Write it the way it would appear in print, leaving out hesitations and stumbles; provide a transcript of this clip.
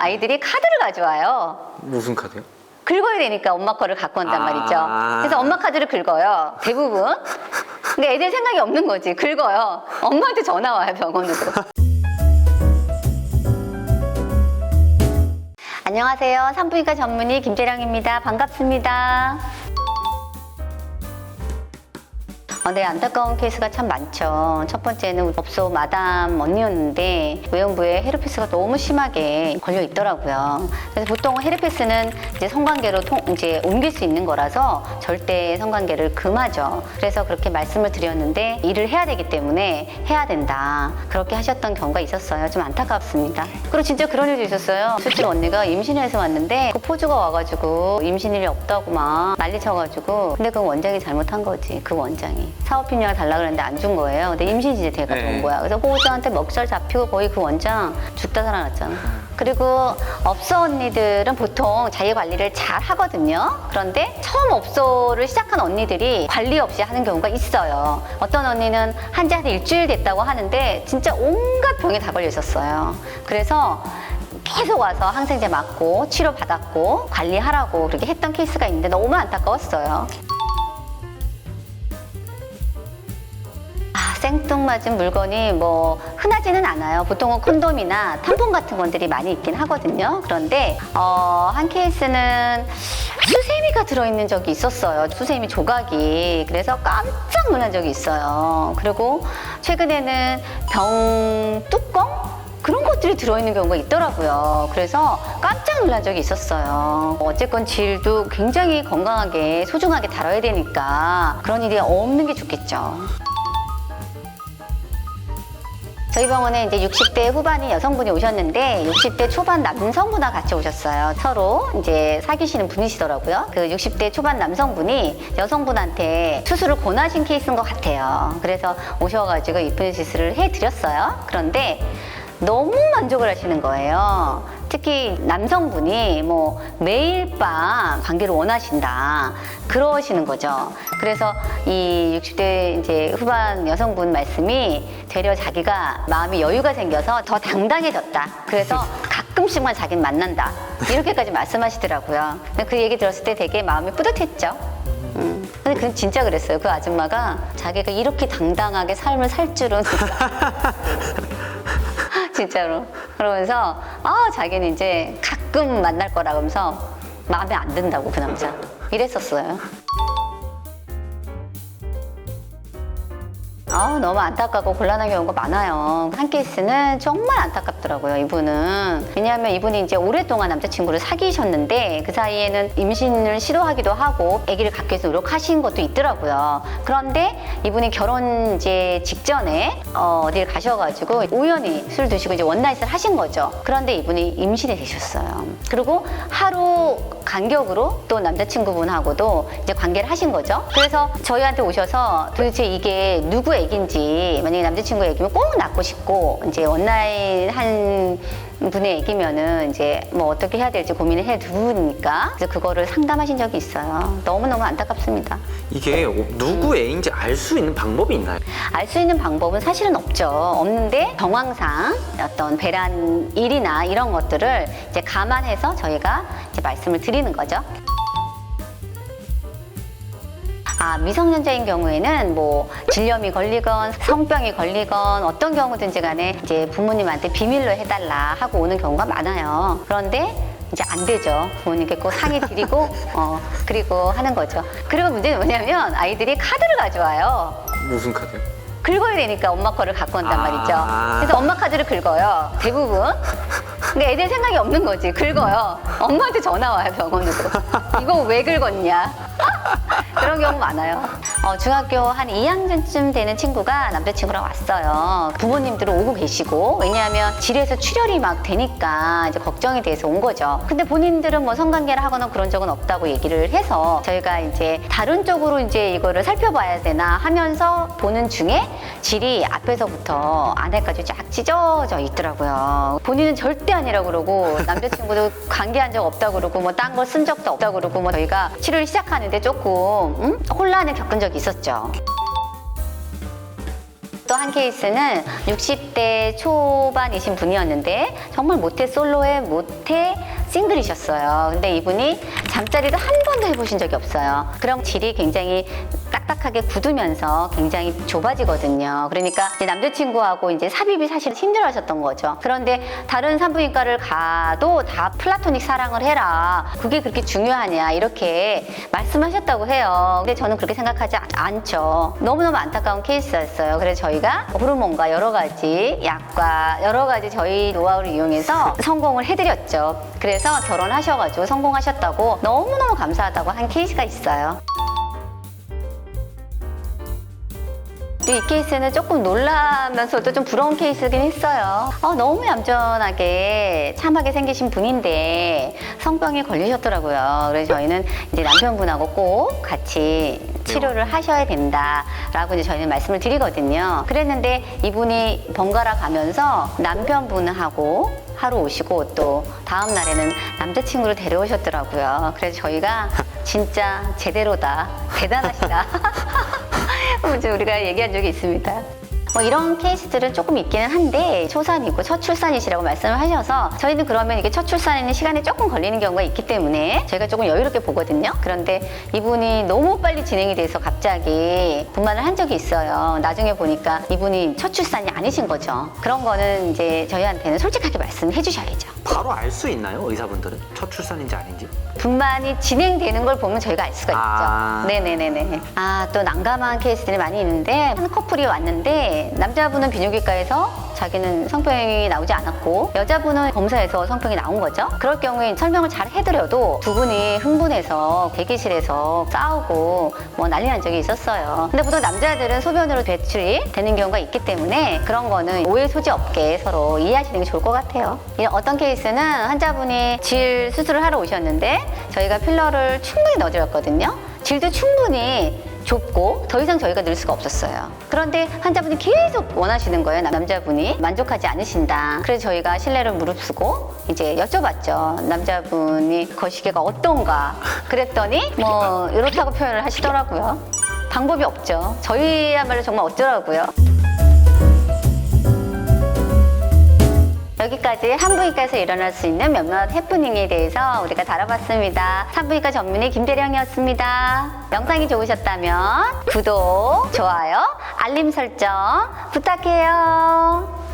아이들이 카드를 가져와요. 무슨 카드요? 긁어야 되니까 엄마 거를 갖고 온단 말이죠. 그래서 엄마 카드를 긁어요. 대부분. 근데 애들 생각이 없는 거지. 긁어요. 엄마한테 전화 와요, 병원으로. 안녕하세요. 산부인과 전문의 김재량입니다. 반갑습니다. 네, 안타까운 케이스가 참 많죠. 첫 번째는 업소 마담 언니였는데 외음부에 헤르페스가 너무 심하게 걸려 있더라고요. 그래서 보통 헤르페스는 이제 성관계로 이제 옮길 수 있는 거라서 절대 성관계를 금하죠. 그래서 그렇게 말씀을 드렸는데 일을 해야 되기 때문에 해야 된다. 그렇게 하셨던 경우가 있었어요. 좀 안타깝습니다. 그리고 진짜 그런 일도 있었어요. 실제로 언니가 임신해서 왔는데 그 포주가 와가지고 임신일이 없다고 막 난리쳐가지고 근데 그 원장이 잘못한 거지. 그 원장이. 사업협력을 달라 그랬는데 안 준 거예요. 근데 임신 이제 돼가 온 거야. 그래서 호주한테 먹살 잡히고 거의 그 원장 죽다 살아났잖아. 그리고 업소 언니들은 보통 자기 관리를 잘 하거든요. 그런데 처음 업소를 시작한 언니들이 관리 없이 하는 경우가 있어요. 어떤 언니는 한지 한 일주일 됐다고 하는데 진짜 온갖 병에 다 걸려 있었어요. 그래서 계속 와서 항생제 맞고 치료받았고 관리하라고 그렇게 했던 케이스가 있는데 너무 안타까웠어요. 생뚱맞은 물건이 뭐 흔하지는 않아요. 보통은 콘돔이나 탐폰 같은 것들이 많이 있긴 하거든요. 그런데 한 케이스는 수세미가 들어있는 적이 있었어요. 수세미 조각이. 그래서 깜짝 놀란 적이 있어요. 그리고 최근에는 병 뚜껑? 그런 것들이 들어있는 경우가 있더라고요. 그래서 깜짝 놀란 적이 있었어요. 어쨌건 질도 굉장히 건강하게 소중하게 다뤄야 되니까 그런 일이 없는 게 좋겠죠. 저희 병원에 이제 60대 후반인 여성분이 오셨는데 60대 초반 남성분과 같이 오셨어요. 서로 이제 사귀시는 분이시더라고요. 그 60대 초반 남성분이 여성분한테 수술을 권하신 케이스인 것 같아요. 그래서 오셔가지고 이쁜 시술을 해드렸어요. 그런데 너무 만족을 하시는 거예요. 특히 남성분이 뭐 매일 밤 관계를 원하신다 그러시는 거죠. 그래서 이 60대 이제 후반 여성분 말씀이 되려 자기가 마음이 여유가 생겨서 더 당당해졌다. 그래서 가끔씩만 자기는 만난다. 이렇게까지 말씀하시더라고요. 그 얘기 들었을 때 되게 마음이 뿌듯했죠. 근데 그건 진짜 그랬어요. 그 아줌마가 자기가 이렇게 당당하게 삶을 살 줄은 진짜로. 그러면서 자기는 이제 가끔 만날 거라 그러면서 마음에 안 든다고 그 남자 이랬었어요. 너무 안타깝고 곤란한 경우가 많아요. 한 케이스는 정말 안타깝더라고요, 이분은. 왜냐하면 이분이 이제 오랫동안 남자친구를 사귀셨는데 그 사이에는 임신을 시도하기도 하고 아기를 갖기 위해서 노력하신 것도 있더라고요. 그런데 이분이 결혼 이제 직전에 어딜 가셔가지고 우연히 술 드시고 이제 원나잇을 하신 거죠. 그런데 이분이 임신이 되셨어요. 그리고 하루 간격으로 또 남자친구분하고도 이제 관계를 하신 거죠. 그래서 저희한테 오셔서 도대체 이게 누구 애기인지, 만약에 남자친구 애기면 꼭 낳고 싶고 이제 원나잇 한 분의 애기면은 이제 뭐 어떻게 해야 될지 고민을 해 두니까 그래서 그거를 상담하신 적이 있어요. 너무너무 안타깝습니다. 이게 누구 애인지 알 수 있는 방법이 있나요? 알 수 있는 방법은 사실은 없죠. 없는데 정황상 어떤 배란일이나 이런 것들을 이제 감안해서 저희가 이제 말씀을 드리는 거죠. 미성년자인 경우에는 뭐 질염이 걸리건 성병이 걸리건 어떤 경우든지 간에 이제 부모님한테 비밀로 해달라 하고 오는 경우가 많아요. 그런데 이제 안 되죠. 부모님께 꼭 상의 드리고 그리고 하는 거죠. 그리고 문제는 뭐냐면 아이들이 카드를 가져와요. 무슨 카드요? 긁어야 되니까 엄마 거를 갖고 온단 말이죠. 그래서 엄마 카드를 긁어요. 대부분. 근데 애들 생각이 없는 거지. 긁어요. 엄마한테 전화 와요, 병원으로. 이거 왜 긁었냐. 그런 경우 많아요. 중학교 한 2학년쯤 되는 친구가 남자친구랑 왔어요. 부모님들은 오고 계시고, 왜냐하면 질에서 출혈이 막 되니까 이제 걱정이 돼서 온 거죠. 근데 본인들은 뭐 성관계를 하거나 그런 적은 없다고 얘기를 해서 저희가 이제 다른 쪽으로 이제 이거를 살펴봐야 되나 하면서 보는 중에 질이 앞에서부터 안에까지 쫙 찢어져 있더라고요. 본인은 절대 아니라고 그러고 남자친구도 관계한 적 없다고 그러고 뭐 딴 걸 쓴 적도 없다고 그러고 뭐 저희가 치료를 시작하는데 조금 혼란을 겪은 적이 있었죠. 또 한 케이스는 60대 초반이신 분이었는데 정말 모태 솔로의 모태 싱글이셨어요. 근데 이분이 잠자리를 한 번도 해보신 적이 없어요. 그럼 질이 굉장히 딱딱하게 굳으면서 굉장히 좁아지거든요. 그러니까 이제 남자친구하고 이제 삽입이 사실 힘들어하셨던 거죠. 그런데 다른 산부인과를 가도 다 플라토닉 사랑을 해라. 그게 그렇게 중요하냐 이렇게 말씀하셨다고 해요. 근데 저는 그렇게 생각하지 않죠. 너무너무 안타까운 케이스였어요. 그래서 저희가 호르몬과 여러 가지 약과 여러 가지 저희 노하우를 이용해서 성공을 해드렸죠. 그래서 결혼하셔가지고 성공하셨다고 너무너무 감사하다고 한 케이스가 있어요. 이 케이스는 조금 놀라면서도 좀 부러운 케이스긴 했어요. 너무 얌전하게 참하게 생기신 분인데 성병에 걸리셨더라고요. 그래서 저희는 이제 남편분하고 꼭 같이 치료를 하셔야 된다라고 이제 저희는 말씀을 드리거든요. 그랬는데 이분이 번갈아 가면서 남편분하고 하루 오시고 또 다음 날에는 남자친구를 데려오셨더라고요. 그래서 저희가 진짜 제대로다, 대단하시다. 이제 우리가 얘기한 적이 있습니다. 이런 케이스들은 조금 있기는 한데 초산이고 첫 출산이시라고 말씀을 하셔서 저희는 그러면 이게 첫 출산에는 시간이 조금 걸리는 경우가 있기 때문에 저희가 조금 여유롭게 보거든요. 그런데 이분이 너무 빨리 진행이 돼서 갑자기 분만을 한 적이 있어요. 나중에 보니까 이분이 첫 출산이 아니신 거죠. 그런 거는 이제 저희한테는 솔직하게 말씀해 주셔야죠. 바로 알 수 있나요? 의사분들은 첫 출산인지 아닌지? 분만이 진행되는 걸 보면 저희가 알 수가 있죠. 네네네네. 또 난감한 케이스들이 많이 있는데 한 커플이 왔는데 남자분은 비뇨기과에서 자기는 성병이 나오지 않았고 여자분은 검사에서 성병이 나온 거죠. 그럴 경우에 설명을 잘 해드려도 두 분이 흥분해서 대기실에서 싸우고 뭐 난리 난 적이 있었어요. 근데 보통 남자들은 소변으로 배출이 되는 경우가 있기 때문에 그런 거는 오해 소지 없게 서로 이해하시는 게 좋을 것 같아요. 어떤 케이스는 환자분이 질 수술을 하러 오셨는데 저희가 필러를 충분히 넣어드렸거든요. 질도 충분히 좁고 더 이상 저희가 넣을 수가 없었어요. 그런데 환자분이 계속 원하시는 거예요. 남자분이 만족하지 않으신다. 그래서 저희가 신뢰를 무릅쓰고 이제 여쭤봤죠. 남자분이 거시기가 어떤가. 그랬더니 뭐 이렇다고 표현을 하시더라고요. 방법이 없죠. 저희야말로 정말 어쩌라고요. 여기까지 산부인과에서 일어날 수 있는 몇몇 해프닝에 대해서 우리가 다뤄봤습니다. 산부인과 전문의 김대령이었습니다. 영상이 좋으셨다면 구독, 좋아요, 알림 설정 부탁해요.